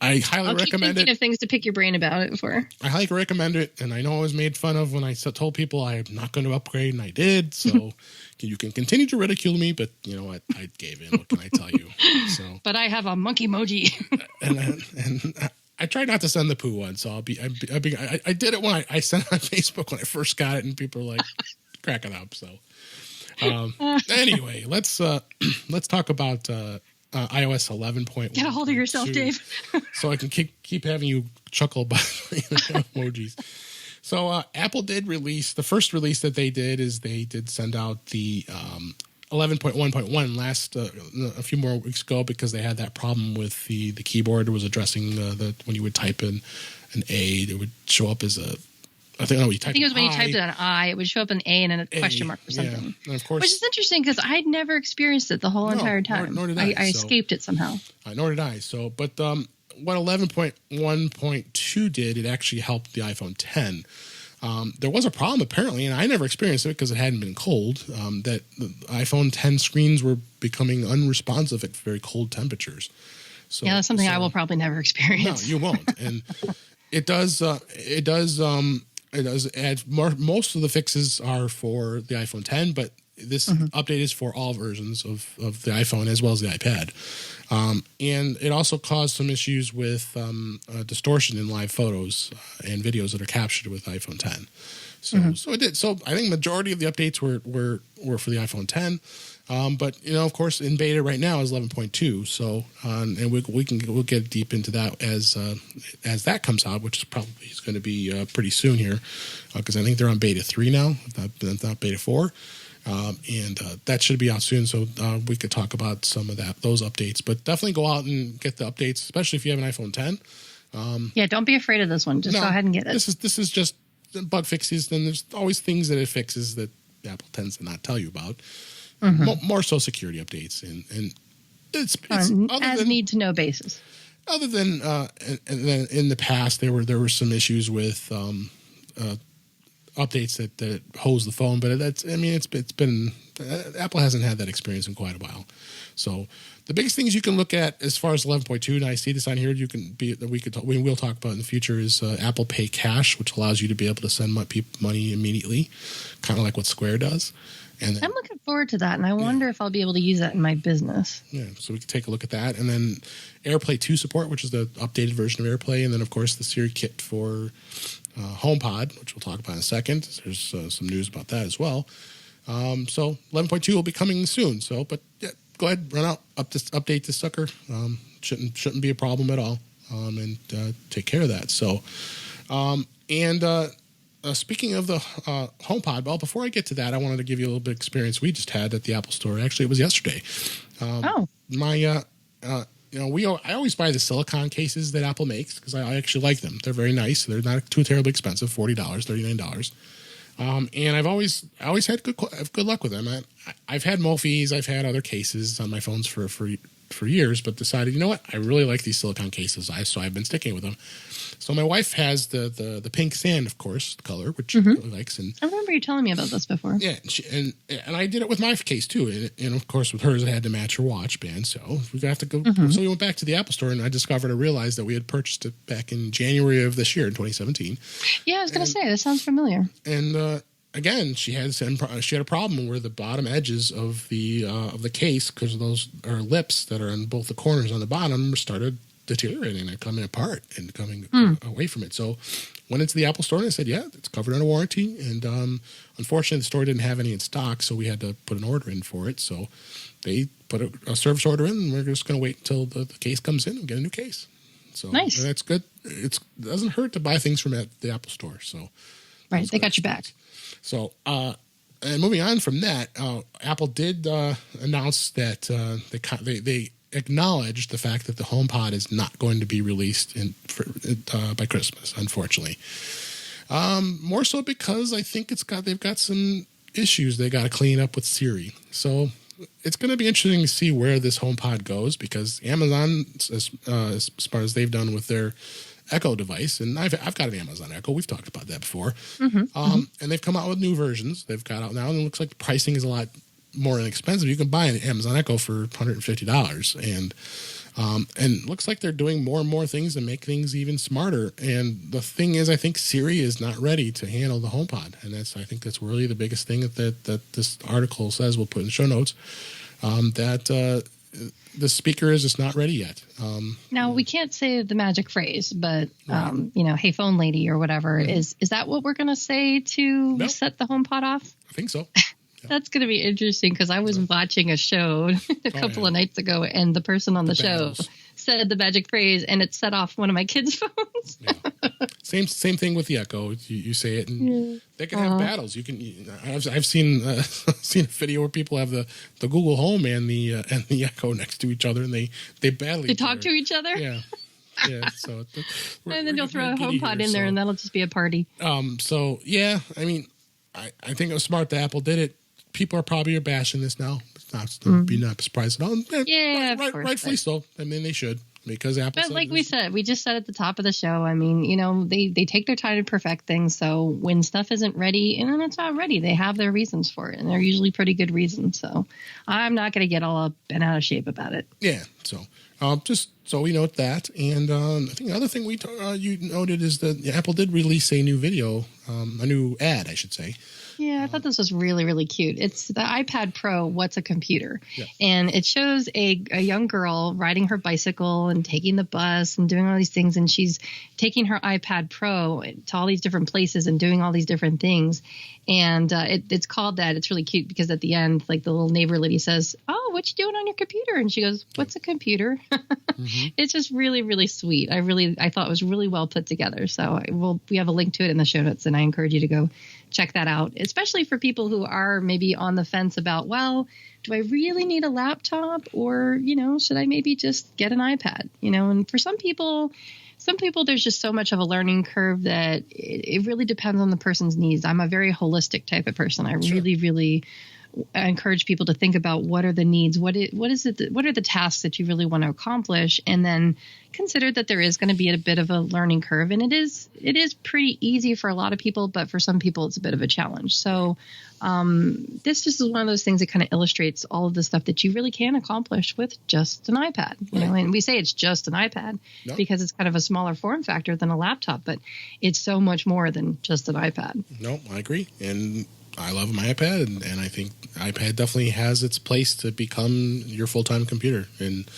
I highly recommend it. Keep thinking of things to pick your brain about it for. I highly recommend it, and I know I was made fun of when I told people I'm not going to upgrade, and I did. So you can continue to ridicule me, but you know what? I gave in. What can I tell you? So, but I have a monkey emoji, and I tried not to send the poo one. So I did it when I sent it on Facebook when I first got it, and people were like cracking up. So anyway, let's talk about. iOS 11.1. Get a hold of yourself, Dave. So I can keep having you chuckle by emojis. So Apple did release the first release that they did is they did send out the 11.1.1 last a few more weeks ago because they had that problem with the keyboard was addressing the when you would type in an A, it would show up as a I think it was when you typed it on I, it would show up an A and then a question mark or something. Yeah. And of course, which is interesting because I'd never experienced it the whole entire time. Nor did I. I escaped it somehow. Nor did I. So, but what 11.1.2 did, it actually helped the iPhone 10. There was a problem apparently, and I never experienced it because it hadn't been cold, that the iPhone 10 screens were becoming unresponsive at very cold temperatures. So, yeah, that's something I will probably never experience. No, you won't. And it does add more. Most of the fixes are for the iPhone 10, but this update is for all versions of the iPhone as well as the iPad. And it also caused some issues with distortion in live photos and videos that are captured with iPhone 10. So it did. So I think majority of the updates were for the iPhone 10. But of course, in beta right now is 11.2. So and we'll get deep into that as that comes out, which is probably going to be pretty soon here, because I think they're on beta 3 now, not beta 4. And that should be out soon, so we could talk about some of those updates. But definitely go out and get the updates, especially if you have an iPhone 10. Yeah, don't be afraid of this one. Just go ahead and get it. This is just bug fixes. Then there's always things that it fixes that Apple tends to not tell you about. More so security updates, and it's as need to know basis. Other than in the past, there were some issues with updates that hose the phone, but it's been Apple hasn't had that experience in quite a while. So the biggest things you can look at as far as 11.2, and I see this on here, we'll talk about in the future, is Apple Pay Cash, which allows you to be able to send money immediately, kind of like what Square does. And then, I'm looking forward to that, and I wonder if I'll be able to use that in my business. Yeah, so we can take a look at that. And then AirPlay 2 support, which is the updated version of AirPlay, and then, of course, the Siri kit for HomePod, which we'll talk about in a second. There's some news about that as well. So 11.2 will be coming soon. So, but yeah, go ahead, run out, update this sucker. Shouldn't be a problem at all, and take care of that. So, speaking of the HomePod, well, before I get to that, I wanted to give you a little bit of experience we just had at the Apple Store. Actually, it was yesterday. I always buy the silicone cases that Apple makes because I actually like them. They're very nice. They're not too terribly expensive, $40, $39. And I've always had good luck with them. I've had Mophis, I've had other cases on my phones for years, but decided, you know what, I really like these silicone cases, so I've been sticking with them. So my wife has the pink sand, of course, color, which she really likes. And I remember you telling me about this before. Yeah, and I did it with my case too, and of course with hers, it had to match her watch band. So we have to go. So we went back to the Apple Store, and I realized that we had purchased it back in January of this year, in 2017. Yeah, I was going to say, this sounds familiar. And again, she had a problem where the bottom edges of the case, because those are lips that are on both the corners on the bottom, started deteriorating and coming apart and coming away from it. So went into the Apple Store and I said, yeah, it's covered under warranty. And unfortunately, the store didn't have any in stock, so we had to put an order in for it. So they put a service order in, and we're just going to wait until the case comes in and get a new case. So nice. That's good. It doesn't hurt to buy things from the Apple Store. So right, they got your back. So and moving on from that, Apple did announce that they acknowledged the fact that the HomePod is not going to be released by Christmas, unfortunately. More so because I think they've got some issues they got to clean up with Siri. So it's going to be interesting to see where this HomePod goes, because Amazon, as far as they've done with their Echo device, and I've got an Amazon Echo. We've talked about that before. And they've come out with new versions. They've got out now, and it looks like the pricing is a lot more inexpensive. You can buy an Amazon Echo for $150, and looks like they're doing more and more things to make things even smarter. And the thing is, I think Siri is not ready to handle the HomePod, and I think that's really the biggest thing that this article says. We'll put in the show notes that the speaker is just not ready yet. Now, we can't say the magic phrase, but hey, phone lady or whatever, is that what we're going to say to set the HomePod off? I think so. That's going to be interesting, because I was watching a show a couple of nights ago, and the person on the show said the magic phrase, and it set off one of my kids' phones. Same thing with the Echo. You say it, and they can have battles. You can. I've seen seen a video where people have the Google Home and the Echo next to each other, and they battle. They talk to each other. Yeah. Yeah, so and then you'll throw a HomePod in there, and that'll just be a party. So yeah, I mean, I think it was smart that Apple did it. People are probably bashing this now. Be not surprised at all. Yeah, of course, rightfully so. I mean, they should, because Apple. But like we just said at the top of the show. I mean, they take their time to perfect things. So when stuff isn't ready, and then it's not ready, they have their reasons for it, and they're usually pretty good reasons. So I'm not going to get all up and out of shape about it. Yeah. So just so we note that, and I think the other thing you noted is that Apple did release a new video, a new ad, I should say. Yeah, I thought this was really, really cute. It's the iPad Pro, What's a Computer? Yes. And it shows a young girl riding her bicycle and taking the bus and doing all these things. And she's taking her iPad Pro to all these different places and doing all these different things. And it's called that. It's really cute because at the end, like the little neighbor lady says, "Oh, what you doing on your computer?" And she goes, "What's a computer?" It's just really, really sweet. I thought it was really well put together. So we have a link to it in the show notes, and I encourage you to go check that out, especially for people who are maybe on the fence about, well, do I really need a laptop, or, should I maybe just get an iPad? And for some people, there's just so much of a learning curve that it really depends on the person's needs. I'm a very holistic type of person. I really, really encourage people to think about what are the needs, what are the tasks that you really want to accomplish, and then consider that there is going to be a bit of a learning curve, and it is pretty easy for a lot of people, but for some people it's a bit of a challenge. So this just is one of those things that kind of illustrates all of the stuff that you really can accomplish with just an iPad. And we say it's just an iPad because it's kind of a smaller form factor than a laptop, but it's so much more than just an iPad. No, I agree. And I love my iPad, and I think iPad definitely has its place to become your full-time computer. And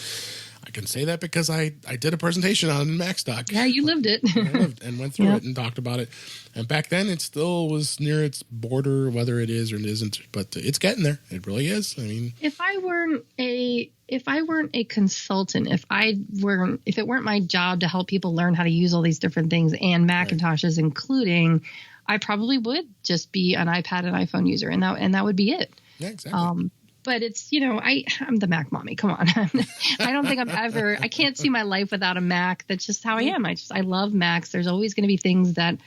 I can say that because I did a presentation on MacStock. Yeah, you lived it. I lived and went through it and talked about it. And back then, it still was near its border, whether it is or it isn't. But it's getting there. It really is. I mean, if I weren't a consultant, if it weren't my job to help people learn how to use all these different things, and Macintoshes including, I probably would just be an iPad and iPhone user, and that would be it. Yeah, exactly. But it's, I'm the Mac mommy. Come on. I don't think I can't see my life without a Mac. That's just how I am. I love Macs. There's always going to be things that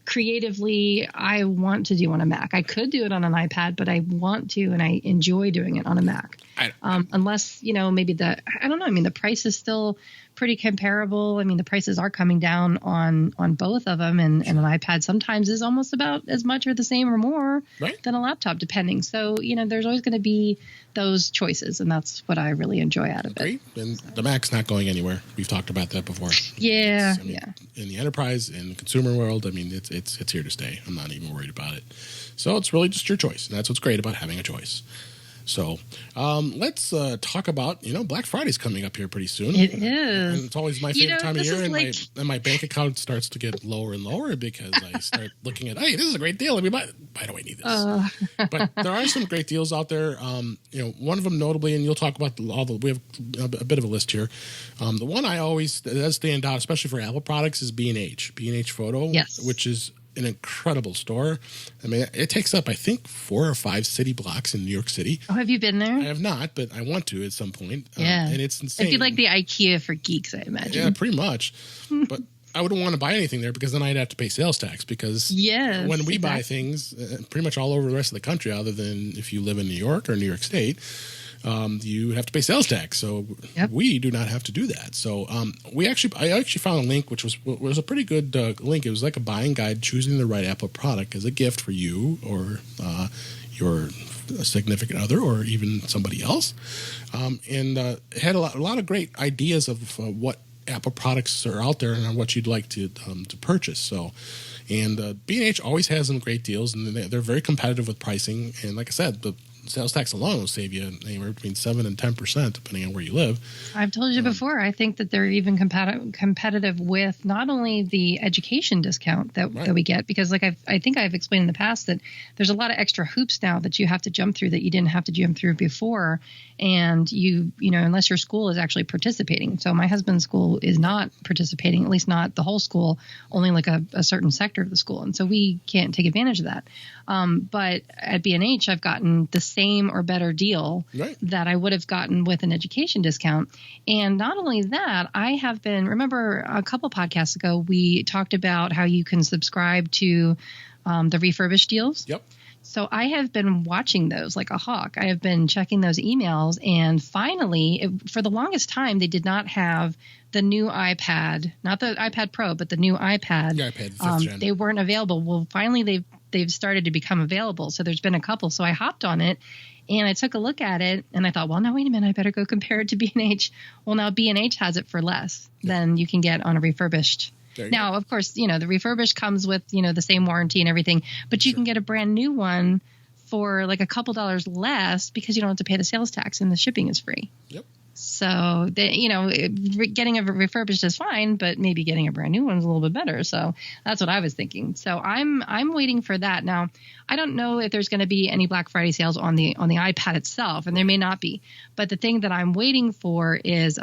creatively I want to do on a Mac. I could do it on an iPad, but I want to, and I enjoy doing it on a Mac. Unless, maybe I don't know. I mean, the price is still pretty comparable. I mean, the prices are coming down on both of them, and an iPad sometimes is almost about as much or the same or more than a laptop, depending. So, there's always going to be those choices, and that's what I really enjoy out of it. And the Mac's not going anywhere. We've talked about that before. Yeah, In the enterprise, in the consumer world, I mean, it's here to stay. I'm not even worried about it. So it's really just your choice, and that's what's great about having a choice. So let's talk about, Black Friday's coming up here pretty soon. It is. And it's always my favorite time of year, and my bank account starts to get lower and lower because I start looking at, hey, this is a great deal. Let me buy it. Why do I need this? But there are some great deals out there. One of them notably, and you'll talk about we have a bit of a list here. The one that does stand out, especially for Apple products, is B&H. B&H Photo, which is an incredible store. I mean, it takes up, I think, 4 or 5 city blocks in New York City. Oh, have you been there? I have not, but I want to at some point. Yeah. And it's insane. It'd be like the IKEA for geeks, I imagine. Yeah, pretty much. But I wouldn't want to buy anything there because then I'd have to pay sales tax because when we buy things, pretty much all over the rest of the country, other than if you live in New York or New York State, you have to pay sales tax. So we do not have to do that. So I actually found a link which was a pretty good link. It was like a buying guide, choosing the right Apple product as a gift for you or your significant other or even somebody else. And it had a lot of great ideas of what Apple products are out there and what you'd like to purchase. So. And B&H always has some great deals, and they're very competitive with pricing. And like I said, sales tax alone will save you anywhere between 7 and 10%, depending on where you live. I've told you before, I think that they're even competitive with not only the education discount that we get, because like I think I've explained in the past that there's a lot of extra hoops now that you have to jump through that you didn't have to jump through before. And you know, unless your school is actually participating. So my husband's school is not participating, at least not the whole school, only like a certain sector of the school. And so we can't take advantage of that. But at B&H, I've gotten the same or better deal that I would have gotten with an education discount. And not only that, I have been, remember a couple podcasts ago, we talked about how you can subscribe to the refurbished deals. Yep. So I have been watching those like a hawk. I have been checking those emails. And finally, for the longest time, they did not have the new iPad, not the iPad Pro, but the new iPad. The iPad 5th gen. They weren't available. Well, finally, they've started to become available. So there's been a couple. So I hopped on it and I took a look at it and I thought, well, now wait a minute, I better go compare it to B&H. Well, now B&H has it for less than you can get on a refurbished. Now, of course, you know, the refurbished comes with, you know, the same warranty and everything, but you can get a brand new one for like a couple dollars less because you don't have to pay the sales tax and the shipping is free. Yep. So, you know, getting a refurbished is fine, but maybe getting a brand new one is a little bit better. So that's what I was thinking. So I'm waiting for that. Now, I don't know if there's going to be any Black Friday sales on the iPad itself, and there may not be. But the thing that I'm waiting for is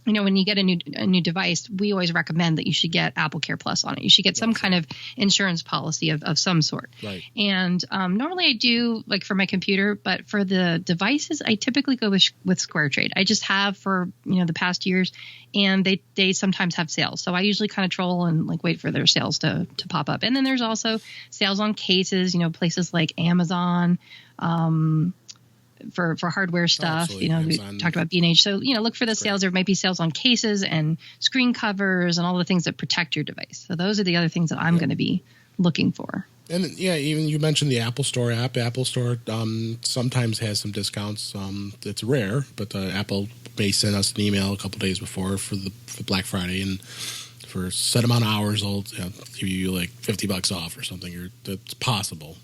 you know, when you get a new device, we always recommend that you should get Apple Care Plus on it. You should get some kind of insurance policy of some sort. Right. And normally I do like for my computer, but for the devices, I typically go with Square Trade. I just have for, you know, the past years, and they sometimes have sales. So I usually kind of troll and like wait for their sales to pop up. And then there's also sales on cases, you know, places like Amazon, for hardware stuff. Absolutely. You know, Amazon. We talked about B&H. So, you know, look for the sales. There might be sales on cases and screen covers and all the things that protect your device. So those are the other things that I'm going to be looking for. And yeah, even you mentioned the Apple Store app. Apple Store sometimes has some discounts. It's rare, but Apple may send us an email a couple days before for Black Friday, and for a set amount of hours, they'll give you like $50 off or something. That's possible.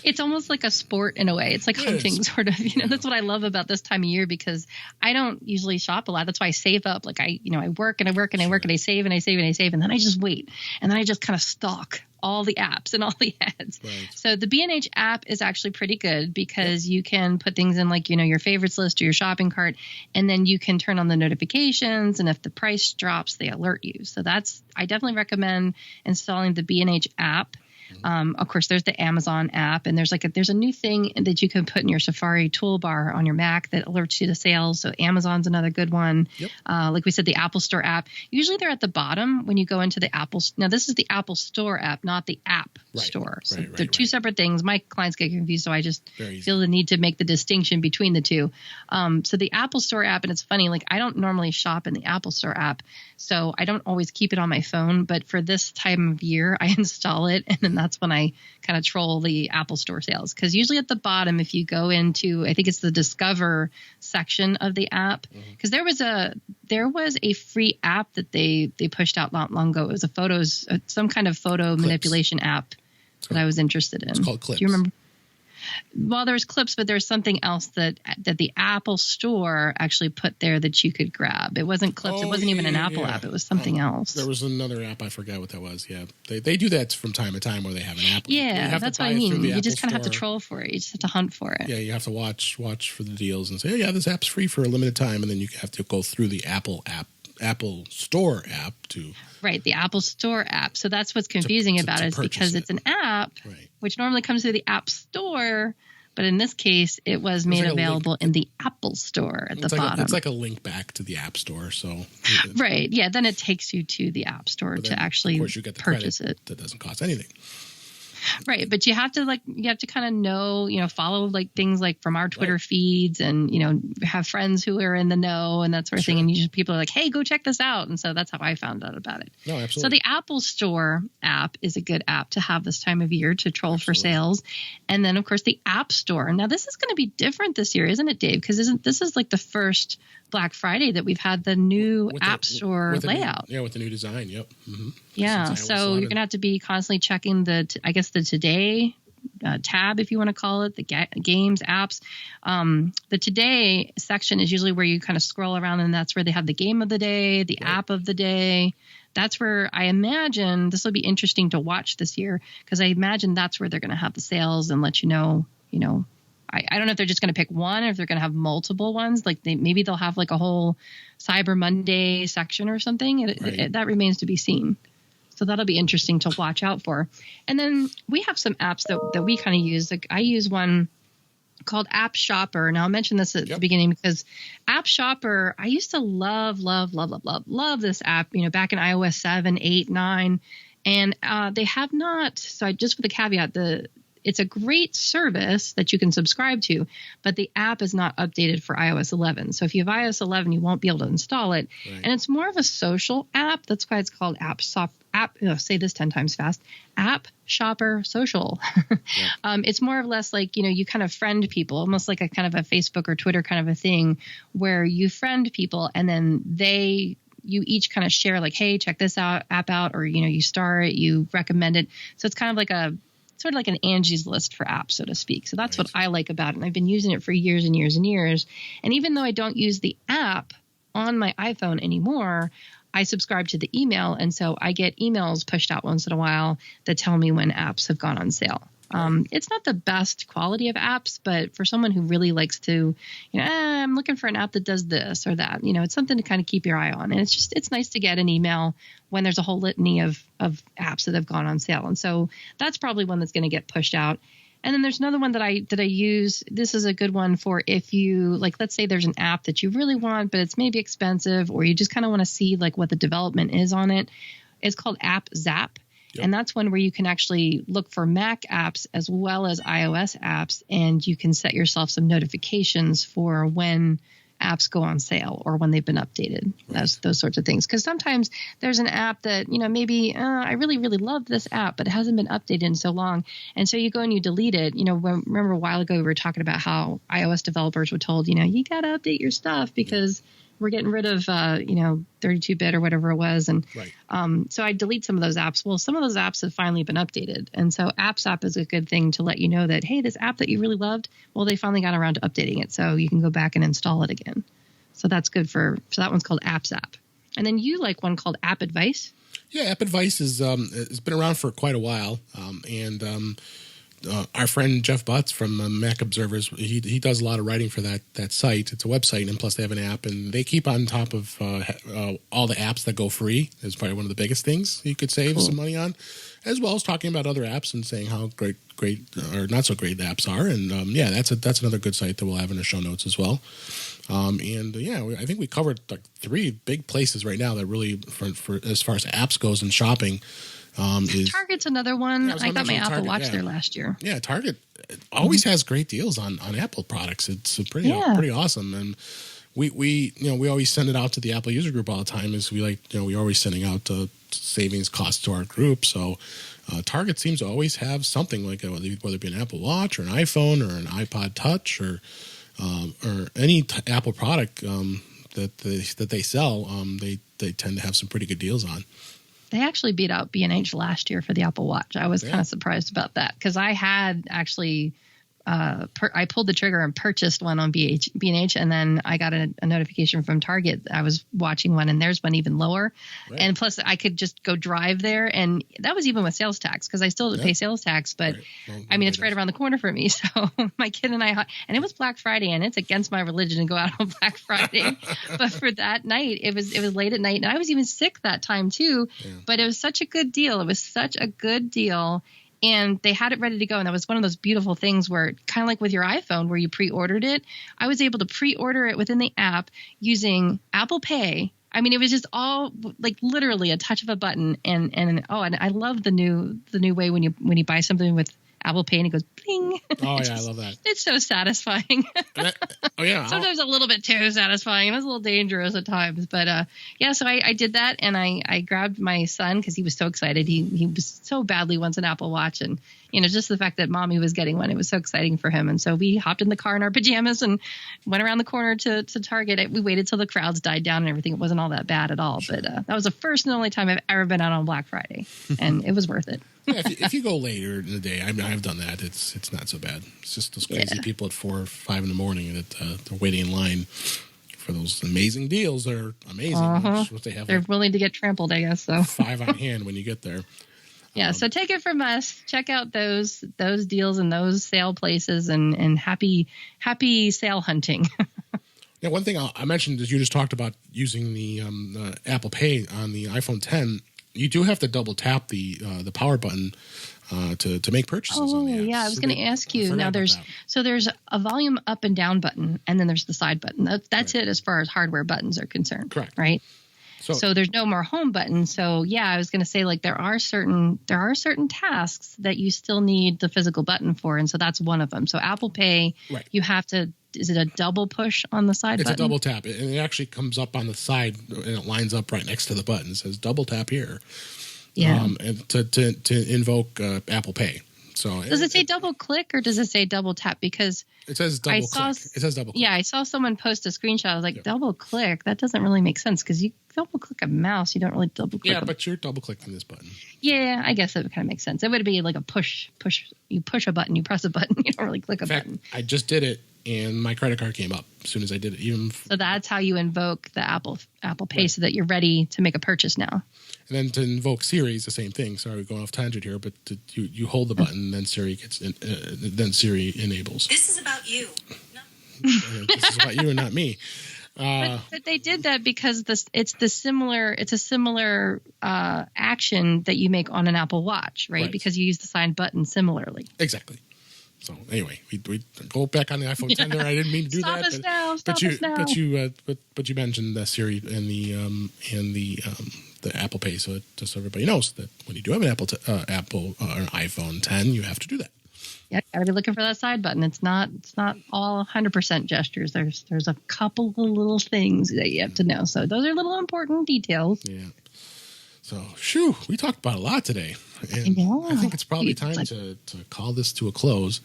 It's almost like a sport in a way. It's like hunting, sort of. You know, that's what I love about this time of year because I don't usually shop a lot. That's why I save up. Like I work and I work and I work and I save and I save and I save, and then I just wait, and then I just kind of stalk all the apps and all the ads. Right. So the B&H app is actually pretty good because you can put things in like, you know, your favorites list or your shopping cart, and then you can turn on the notifications, and if the price drops, they alert you. So I definitely recommend installing the B&H app. Of course, there's the Amazon app, and there's a new thing that you can put in your Safari toolbar on your Mac that alerts you to sales. So Amazon's another good one. Yep. Like we said, the Apple Store app. Usually they're at the bottom when you go into the Apple. Now this is the Apple Store app, not the App Store. So they're two separate things. My clients get confused, so I just feel the need to make the distinction between the two. So the Apple Store app, and it's funny, like I don't normally shop in the Apple Store app, so I don't always keep it on my phone. But for this time of year, I install it, and then that's when I kind of troll the Apple Store sales. Because usually at the bottom, if you go into, I think it's the Discover section of the app, because there was a free app that they pushed out not long ago. It was some kind of photo manipulation app that I was interested in. It's called Clips. Do you remember? Well, there's Clips, but there's something else that the Apple Store actually put there that you could grab. It wasn't Clips. It wasn't even an Apple app. It was something else. There was another app. I forgot what that was. Yeah, they do that from time to time where they have an app. Yeah, that's what I mean. You just kind of have to troll for it. You just have to hunt for it. Yeah, you have to watch for the deals and say, oh, yeah, this app's free for a limited time, and then you have to go through the Apple Store app to. Right, the Apple Store app. So that's what's confusing about it, is because it's an app, which normally comes through the App Store, but in this case, it was made available in the Apple Store at the bottom. It's like a link back to the App Store. So right, yeah, then it takes you to the App Store to actually purchase it. That doesn't cost anything. Right, but you have to kind of know, follow like things like from our Twitter feeds, and have friends who are in the know and that sort of thing. And usually people are like, "Hey, go check this out." And so that's how I found out about it. No, absolutely. So the Apple Store app is a good app to have this time of year to troll for sales, and then of course the App Store. Now this is going to be different this year, isn't it, Dave? Because this is like the first Black Friday that we've had the new App Store layout. With the new design. Yep. Mm-hmm. Yeah. So you're going to have to be constantly checking the Today tab, if you want to call it, the games, apps. The Today section is usually where you kind of scroll around, and that's where they have the game of the day, the app of the day. That's where I imagine this will be interesting to watch this year, because I imagine that's where they're going to have the sales and let you know, I don't know if they're just going to pick one or if they're going to have multiple ones. Like maybe they'll have like a whole Cyber Monday section or something. That remains to be seen. So that'll be interesting to watch out for. And then we have some apps that we kind of use. Like I use one called App Shopper. Now I'll mention this at the beginning because App Shopper, I used to love this app, back in iOS 7, 8, 9. And they have not, so just with a caveat, it's a great service that you can subscribe to, but the app is not updated for iOS 11. So if you have iOS 11, you won't be able to install it. Right. And it's more of a social app. That's why it's called say this 10 times fast, App Shopper Social. It's more or less like, you kind of friend people, almost like a kind of a Facebook or Twitter kind of a thing where you friend people and then you each kind of share like, hey, check this app out, or, you star it, you recommend it. So it's kind of like sort of like an Angie's List for apps, so to speak. So that's what I like about it. And I've been using it for years and years and years. And even though I don't use the app on my iPhone anymore, I subscribe to the email. And so I get emails pushed out once in a while that tell me when apps have gone on sale. It's not the best quality of apps, but for someone who really likes to, I'm looking for an app that does this or that, it's something to kind of keep your eye on. And it's nice to get an email when there's a whole litany of apps that have gone on sale. And so that's probably one that's going to get pushed out. And then there's another one that I use. This is a good one for if you, like, let's say there's an app that you really want, but it's maybe expensive, or you just kind of want to see like what the development is on it. It's called App Zap. Yep. And that's one where you can actually look for Mac apps as well as iOS apps, and you can set yourself some notifications for when apps go on sale or when they've been updated, those sorts of things. Because sometimes there's an app that, maybe I really, really love this app, but it hasn't been updated in so long. And so you go and you delete it. Remember a while ago we were talking about how iOS developers were told, you got to update your stuff because we're getting rid of, 32-bit or whatever it was. And so I delete some of those apps. Well, some of those apps have finally been updated. And so AppSap is a good thing to let you know that, hey, this app that you really loved, well, they finally got around to updating it. So you can go back and install it again. So that's good so that one's called AppSap. And then you like one called App Advice. Yeah, App Advice has been around for quite a while. Our friend Jeff Butts from Mac Observers, he does a lot of writing for that site. It's a website, and plus they have an app, and they keep on top of all the apps that go free. Is probably one of the biggest things you could save some money on, as well as talking about other apps and saying how great or not so great the apps are. And that's another good site that we'll have in the show notes as well. I think we covered like 3 big places right now that really, for as far as apps goes and shopping. Target's another one. I got my Apple Watch there last year. Yeah, Target always has great deals on Apple products. It's pretty awesome, and we always send it out to the Apple user group all the time. Is we're always sending out savings costs to our group. So Target seems to always have something like whether it be an Apple Watch or an iPhone or an iPod Touch or any Apple product that they sell. They tend to have some pretty good deals on. They actually beat out B&H last year for the Apple Watch. I was kind of surprised about that because I had actually I pulled the trigger and purchased one on B&H, and then I got a notification from Target. I was watching one, and theirs went even lower. Right. And plus, I could just go drive there, and that was even with sales tax because I still have to pay sales tax. But it's right around the corner for me. So my kid and I, and it was Black Friday, and it's against my religion to go out on Black Friday. But for that night, it was late at night, and I was even sick that time too. Yeah. But it was such a good deal. It was such a good deal. And they had it ready to go. And that was one of those beautiful things where, kind of like with your iPhone where you pre-ordered it, I was able to pre-order it within the app using Apple Pay. I mean, it was just all like literally a touch of a button. And I love the new way when you buy something with Apple Pay and it goes bling. Oh, yeah, I love that. It's so satisfying. Sometimes a little bit too satisfying. It was a little dangerous at times. But so I did that, and I grabbed my son because he was so excited. He was so badly wants an Apple Watch, and just the fact that Mommy was getting one, it was so exciting for him. And so we hopped in the car in our pajamas and went around the corner to Target. We waited till the crowds died down and everything. It wasn't all that bad at all. Sure. But that was the first and only time I've ever been out on Black Friday, and it was worth it. Yeah, if you go later in the day, I mean, I've done that. It's not so bad. It's just those crazy people at 4 or 5 in the morning that they're waiting in line for those amazing deals. They're amazing. What they have, they're willing to get trampled, I guess. So 5 on hand when you get there. Yeah, so take it from us. Check out those deals and those sale places, and happy sale hunting. Yeah, one thing I mentioned is you just talked about using the Apple Pay on the iPhone 10. You do have to double tap the power button to make purchases. on the app. Yeah, I was going to ask you. Now there's a volume up and down button, and then there's the side button. That's it as far as hardware buttons are concerned. Correct. Right. So there's no more home button. So yeah, I was going to say, like, there are certain tasks that you still need the physical button for, and so that's one of them. So Apple Pay, you have to. Is it a double push on the side button? It's a double tap, and it actually comes up on the side, and it lines up right next to the button. It says double tap here. Yeah. And to invoke Apple Pay. So does it say double click or does it say double tap? Because it says double click. It says double click. Yeah, I saw someone post a screenshot. I was like, double click? That doesn't really make sense because you double click a mouse. You don't really double click. Yeah, but you're double clicking this button. Yeah, I guess that would kind of make sense. It would be like a push. You push a button, you press a button. You don't really click a button. I just did it, and my credit card came up as soon as I did it. So that's how you invoke the Apple Pay, so that you're ready to make a purchase now. And then to invoke Siri is the same thing. Sorry, we're going off tangent here, but you hold the button, then Siri Siri enables. This is about you. No. This is about you and not me. But they did that because it's a similar action that you make on an Apple Watch, right? Because you use the side button similarly. Exactly. So anyway, we go back on the iPhone 10 there. I didn't mean to do Stop that. Stop us now. But you mentioned the Siri and the Apple Pay, so just so everybody knows that when you do have an Apple or an iPhone 10, you have to do that. Yeah, gotta be looking for that side button. It's not all 100% gestures. There's a couple of little things that you have to know. So those are little important details. Yeah. So, we talked about a lot today. And I think it's probably time to call this to a close.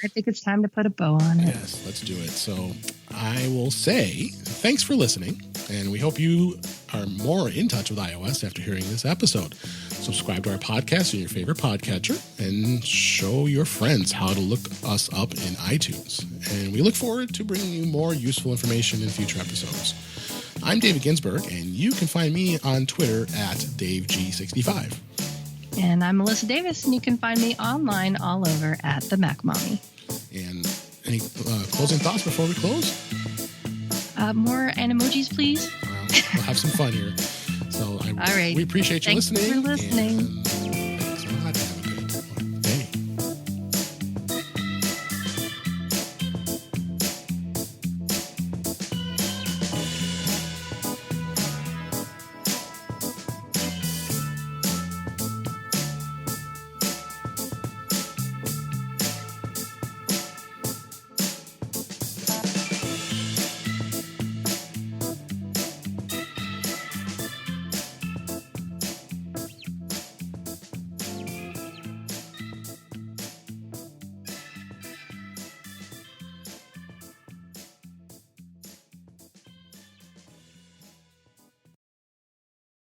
I think it's time to put a bow on it. Yes, let's do it. So I will say thanks for listening, and we hope you are more in touch with iOS after hearing this episode. Subscribe to our podcast in your favorite podcatcher, and show your friends how to look us up in iTunes. And we look forward to bringing you more useful information in future episodes. I'm David Ginsburg, and you can find me on Twitter at DaveG65. And I'm Melissa Davis, and you can find me online all over at the Mac Mommy. And any closing thoughts before we close? More emojis, please. We'll have some fun here. So all right. We appreciate you listening. Thanks for listening. And